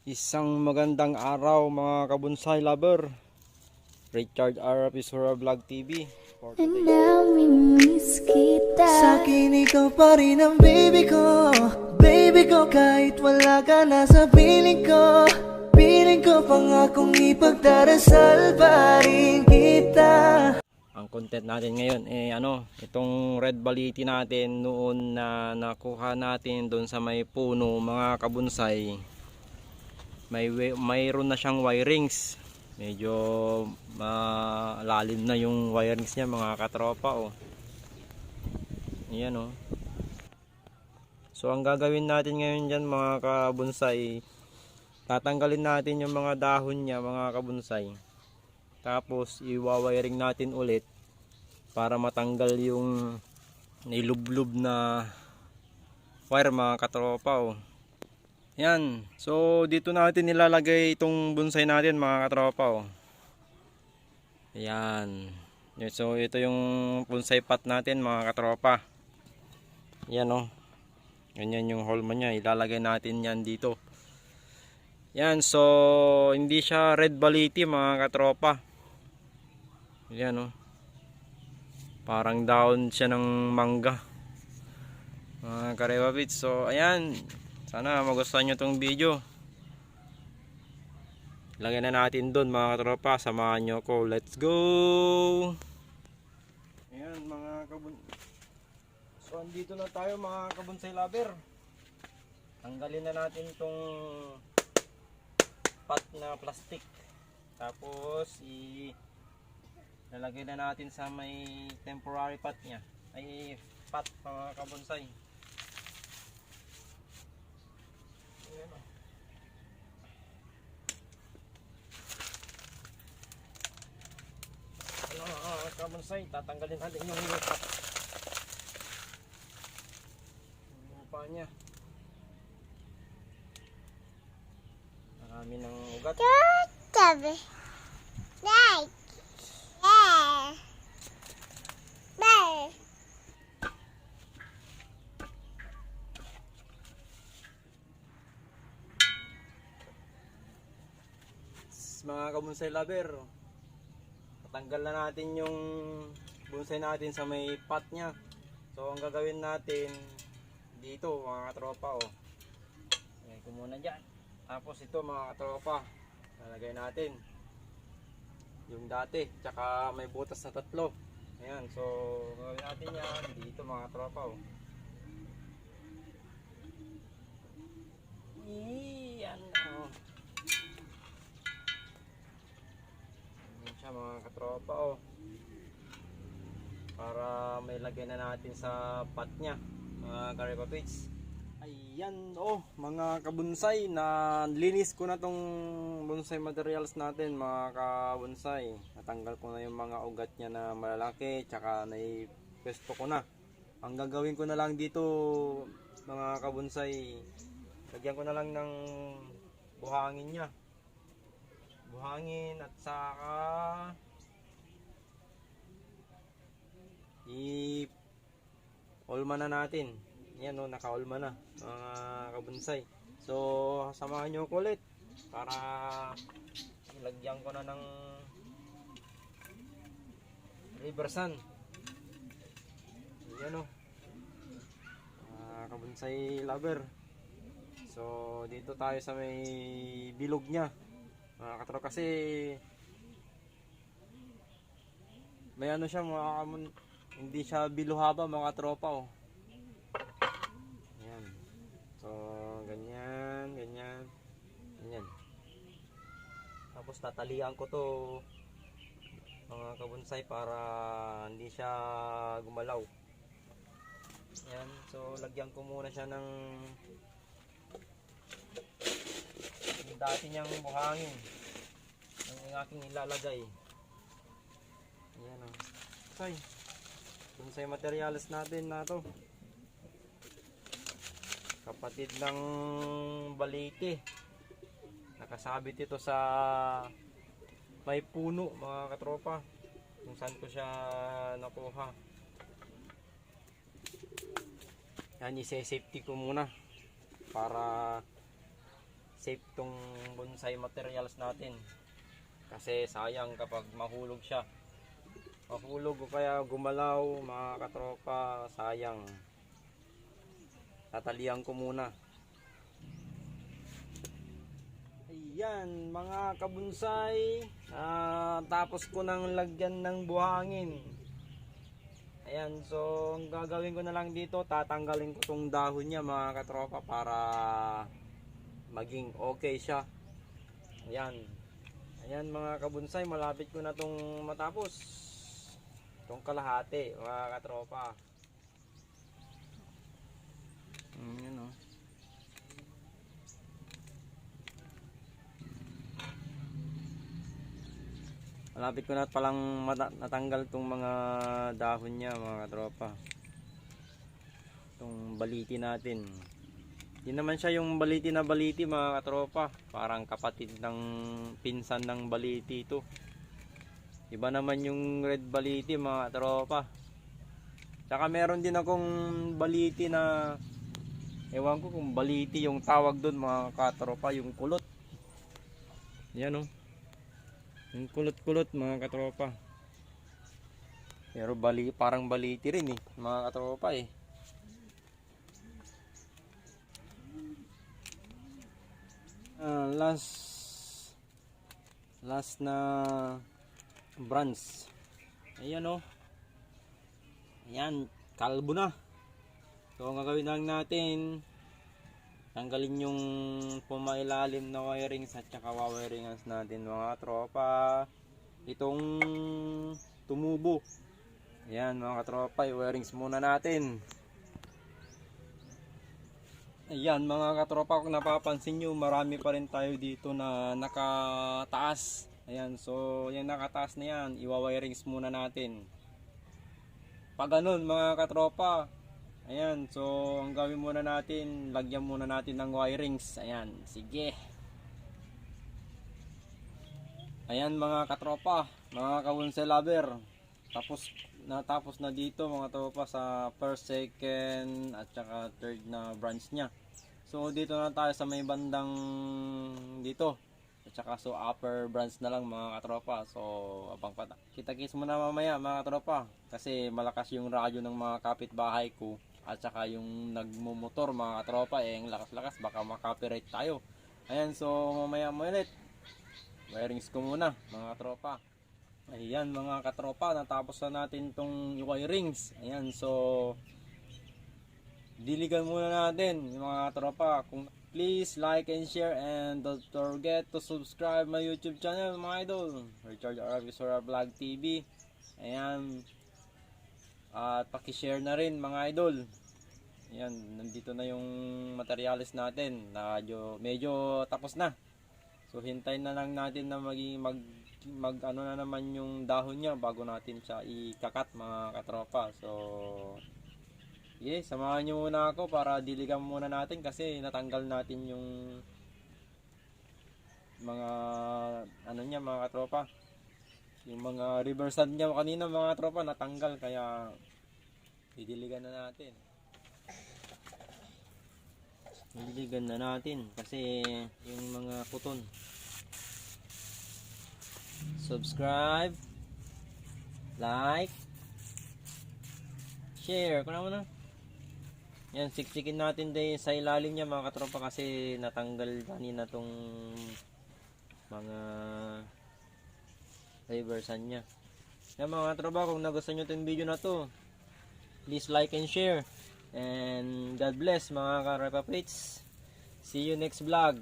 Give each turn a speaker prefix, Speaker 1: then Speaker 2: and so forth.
Speaker 1: Isang magandang araw mga kabonsai lover. Richard R. Pisura Vlog TV for today.
Speaker 2: Namimiss kita.
Speaker 3: Sa'kin ikaw pa rin ang baby ko. Baby ko kahit wala ka na sa piling ko. Piling ko pangakong ipagdarasal pa rin kita.
Speaker 1: Ang content natin ngayon itong red baliti natin noon na nakuha natin doon sa may puno mga kabonsai. Mayroon na siyang wirings. Medyo malalim na yung wirings niya mga katropa Ayan So ang gagawin natin ngayon dyan mga kabonsai, tatanggalin natin yung mga dahon niya mga kabonsai. Tapos iwawiring natin ulit para matanggal yung nilublob na wire mga katropa Yan. So dito natin nilalagay itong bonsai natin mga katropa Ayan. So ito yung bonsai pot natin mga katropa. Yan Ganyan yung hole niya. Ilalagay natin yan dito. Yan. So hindi siya red baliti mga katropa. Yan Parang down siya ng mangga. Mga karewabits. So ayan. Sana magustuhan nyo itong video. Lagyan na natin doon mga katropa. Samahan nyo ko. Let's go! Ayan mga So andito na tayo mga kabonsai lover. Tanggalin na natin itong pot na plastic. Tapos lalagay na natin sa may temporary pot nya. Ay pot mga kabonsai. Kabonsai, tatanggalin natin yung lupa niya. Marami ng ugat.
Speaker 2: Tabi. Like. Yeah. Bye.
Speaker 1: Mga kabonsai lover, tatanggal na natin yung bonsai natin sa may pot nya. So ang gagawin natin dito mga katropa Lagay ko muna dyan. Tapos ito mga katropa, lalagay natin yung dati, tsaka may butas na tatlo. Ayan, so gagawin natin yan dito mga katropa Yan mga katropa para may lagay na natin sa pot nya mga karepapits. Ayan mga kabonsai, na linis ko na tong bonsai materials natin mga kabonsai. Natanggal ko na yung mga ugat nya na malalaki, tsaka naipesto ko na. Ang gagawin ko na lang dito mga kabonsai, lagyan ko na lang ng buhangin nya, buhangin, at saka i-olma na natin. Yan naka-olma na mga kabonsai. So samahan nyo ko ulit para ilagyan ko na ng river sand. Yan mga kabonsai lover. So dito tayo sa may bilog nya mga katropa, kasi may siya hindi siya biluhaba mga tropa Ayan. So ganyan. Tapos tatalian ko to mga kabonsai para hindi siya gumalaw. Ayan. So lagyan ko muna siya ng dati niyang buhangin ang aking ilalagay. Ayan bonsai materials natin na to, kapatid ng baliti. Nakasabit ito sa may puno mga katropa, kung saan ko siya nakuha. Yan, i-safety ko muna para safe tong bonsai materials natin. Kasi sayang kapag mahulog siya. Mahulog o kaya gumalaw mga katropa, sayang. Tatalian ko muna. Ayan mga kabonsai, tapos ko nang lagyan ng buhangin. Ayan, so ang gagawin ko na lang dito, tatanggalin ko tong dahon niya mga katropa para maging okay siya. Ayan. Ayan mga kabonsai, malapit ko na tong matapos. Tong kalahati mga katropa. Ayan o. Malapit ko na palang natanggal tong mga dahon niya mga katropa. Itong baliti natin. Hindi naman siya yung baliti na baliti mga katropa. Parang kapatid ng pinsan ng baliti ito. Iba naman yung red baliti mga katropa. Tsaka meron din akong baliti na ewan ko kung baliti yung tawag doon mga katropa, yung kulot. Yan o. Yung kulot-kulot mga katropa. Pero parang baliti rin eh mga katropa eh. Last na branch. Ayan o. Ayan, kalbo na. So ang gagawin lang natin, tanggalin yung pumailalim na wirings at saka wiringas natin mga tropa. Itong tumubo. Ayan mga tropa, i-wirings muna natin. Ayan mga katropa, kung napapansin nyo, marami pa rin tayo dito na nakataas. Ayan, so yung nakataas na yan, i-wirings muna natin. Pag ganun mga katropa, ayan, so ang gawin muna natin, lagyan muna natin ng wirings. Ayan, sige. Ayan mga katropa, mga kabonsai lover. Natapos na dito mga tropa sa first, second at saka third na branch niya. So dito na tayo sa may bandang dito. At saka so upper branch na lang mga katropa. So abang kita-kits muna mamaya mga katropa. Kasi malakas yung radyo ng mga kapitbahay ko. At saka yung nagmumotor mga katropa, ang lakas-lakas, baka makopyright tayo. Ayan, so mamaya mo ulit. Wirings ko muna mga katropa. Ayan mga katropa, natapos na natin tong wirings. Ayan, so diligan muna natin mga katropa. Please like and share and don't forget to subscribe my YouTube channel mga idol, Richard Arabisora Vlog TV. Ayan, at pakishare na rin mga idol. Ayan, nandito na yung materials natin na medyo tapos na. So hintayin na lang natin na mag ano na naman yung dahon niya bago natin siya ikakat mga katropa. So samahan nyo muna ako para diligan muna natin kasi natanggal natin yung mga ano niya mga katropa. Yung mga reverse sand niya kanina mga tropa natanggal, kaya didiligan na natin. Didiligan na natin kasi yung mga puton. Subscribe, like, share. Kuna mo na. Yan, siksikin natin din sa ilalim niya mga katropa kasi natanggal kanina tong mga reverse niya. Yan mga katropa, kung nagustuhan nyo itong video na to, please like and share. And God bless mga ka-Repa Pits. See you next vlog.